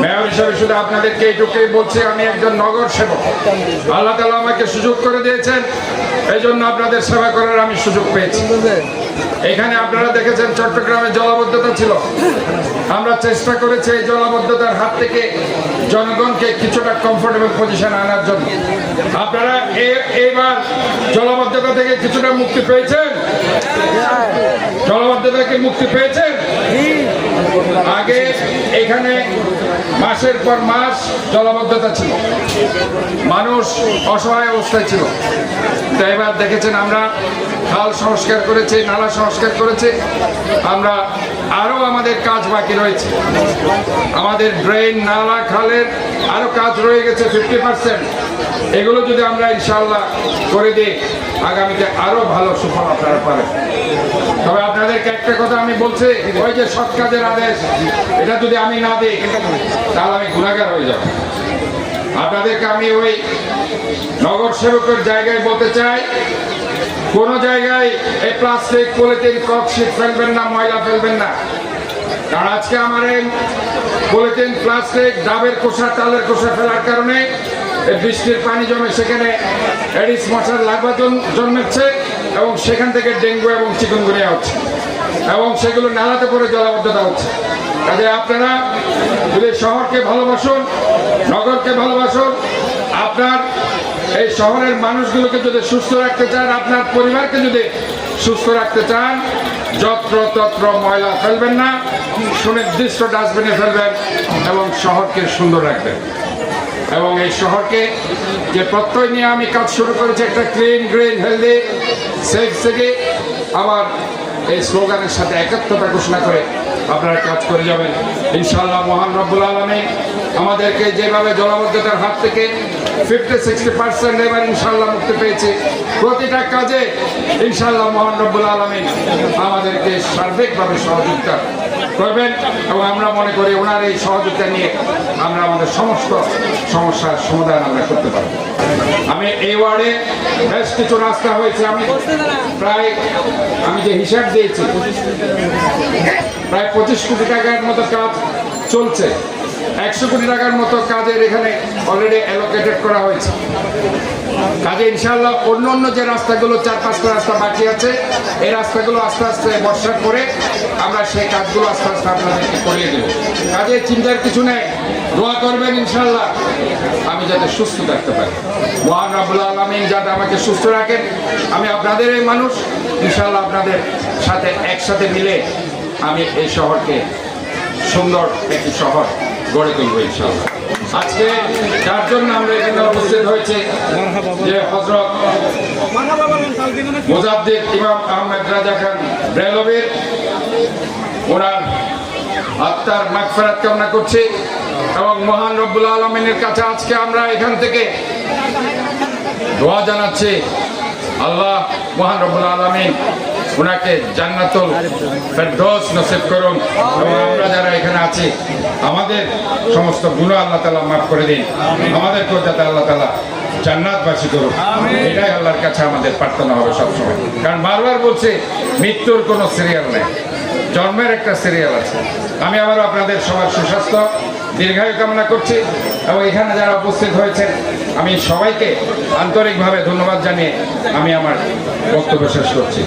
Mayor হিসেবে শুধু আপনাদেরকে এইটুকুই বলছি, আমি একজন নগর সেবক। আল্লাহ তাআলা আমাকে সুযোগ করে দিয়েছেন, এই জন্য আপনাদের সেবা করার আমি সুযোগ পেয়েছি। এখানে আপনারা দেখেছেন চট্টগ্রামে জলাবদ্ধতা ছিল, আমরা চেষ্টা করেছি এই জলাবদ্ধতার হাত থেকে জনগণকে কিছুটা কমফোর্টেবল পজিশন আনার জন্য। আপনারা এইবার জলাবদ্ধতা থেকে কিছুটা মুক্তি পেয়েছেন? জলাবদ্ধতা থেকে মুক্তি পেয়েছেন? আগে এখানে মাসের পর মাস জলাবদ্ধতা ছিল, মানুষ অসহায় অবস্থায় ছিল। তো এবার দেখেছেন আমরা খাল সংস্কার করেছি, নালা সংস্কার করেছি। আমরা আরো আমাদের কাজ বাকি রয়েছে, আমাদের ড্রেন, নালা, খালের আরো কাজ রয়ে গেছে 50%। এগুলো যদি আমরা ইনশাআল্লাহ করে দিই, আগামীতে আরো ভালো সুফল আপনারা পাবেন। তবে আপনাদেরকে একটা কথা আমি বলছি, ওই যে সৎ কাজের আদেশ, এটা যদি আমি না দিই তাহলে আমি গুনাহগার হয়ে যাব। আপনাদেরকে আমি ওই নগর সেবকের জায়গায় বলতে চাই, কোন জায়গায় এই প্লাস্টিক, পলিথিন, ককশিট ফেলবেন না, ময়লা ফেলবেন না। কারণ আজকে আমার এই পলিথিন, প্লাস্টিক, ডাবের খোসা, তালের খোসা ফেলার কারণে বৃষ্টির পানি জমে সেখানে এডিস মশার লার্ভা জন্মাচ্ছে এবং সেখান থেকে ডেঙ্গু এবং চিকুনগুনিয়া হচ্ছে এবং সেগুলো নালাতে পড়ে জলাবদ্ধতা হচ্ছে। কাজে আপনারা যদি শহরকে ভালোবাসুন, নগরকে ভালোবাসুন, আপনার এই শহরের মানুষগুলোকে যদি সুস্থ রাখতে চান, আপনার পরিবারকে যদি সুস্থ রাখতে চান, যত্র তত্র ময়লা ফেলবেন না, সুনির্দিষ্ট ডাস্টবিনে ফেলবেন এবং শহরকে সুন্দর রাখবেন। এবং এই শহরকে যে প্রত্যয় নিয়ে আমি কাজ শুরু করেছি, একটা clean, green, healthy, safe city, আমার এই স্লোগানের সাথে একাত্মতা ঘোষণা করে আপনারা কাজ করে যাবেন। ইনশাআল্লাহ মহান রব্বুল আলামিন আমাদেরকে যেভাবে জলাবদ্ধতার হাত থেকে 50-60% এবার ইনশাআল্লাহ মুক্তি পেয়েছে, প্রতিটা কাজে ইনশাআল্লাহ মহান রব্বুল আলামিন আমাদেরকে সার্বিকভাবে সহযোগিতা করবেন এবং আমরা মনে করি ওনার এই সহযোগিতা নিয়ে আমরা আমাদের সমস্ত সমস্যার সমাধান আমরা করতে পারব। আমি এই ওয়ার্ডে বেশ কিছু রাস্তা হয়েছে, আমি যে হিসাব দিয়েছি প্রায় 25 কোটি টাকার মতো কাজ চলছে। 100 কোটি টাকার মতো কাজের এখানে অলরেডি অ্যালোকেটেড করা হয়েছে। কাজে ইনশাআল্লাহ অন্য যে রাস্তাগুলো 4-5টা রাস্তা বাকি আছে, এই রাস্তাগুলো আস্তে আস্তে বর্ষার পরে আমরা সেই কাজগুলো আস্তে আস্তে আপনাদেরকে করিয়ে দেব। কাজে চিন্তার কিছু নেই, দোয়া করবেন ইনশাআল্লাহ আমি যাতে সুস্থ থাকতে পারি। মহান রব্বুল আলামিন যাতে আমাকে সুস্থ রাখেন। আমি আপনাদের এই মানুষ, ইনশাআল্লাহ আপনাদের সাথে একসাথে মিলে আমি এই শহরকে সুন্দর একটি শহর গড়ে তুলব ইনশাআল্লাহ। আজকে যার জন্য আমরা এখানে উপস্থিত হয়েছে, যে হযরত মুজাদ্দিদ ইমাম আহমেদ রাজা খান ব্রেলভির, ওনার আত্মার মাগফিরাত কামনা করছি এবং মহান রব্বুল আলামিনের কাছে আজকে আমরা এখান থেকে দোয়া জানাচ্ছি, আল্লাহ মহান রব্বুল আলামিন ওনাকে জান্নাতুল ফেরদৌস নসিব করুন এবং আমরা যারা এখানে আছি আমাদের সমস্ত গুনাহ আল্লাহ তাআলা মাফ করে দিন, আমাদেরকেও যাতে আল্লাহ তাআলা জান্নাতবাসী করুন। এটাই আল্লাহর কাছে আমাদের প্রার্থনা হবে সবসময়। কারণ বারবার বলছে মৃত্যুর কোনো সিরিয়াল নেই, জন্মের একটা সিরিয়াল আছে। আমি আবারও আপনাদের সবার সুস্বাস্থ্য, দীর্ঘায়ু কামনা করছি এবং এখানে যারা উপস্থিত হয়েছেন আমি সবাইকে আন্তরিকভাবে ধন্যবাদ জানিয়ে আমি আমার বক্তব্য শেষ করছি।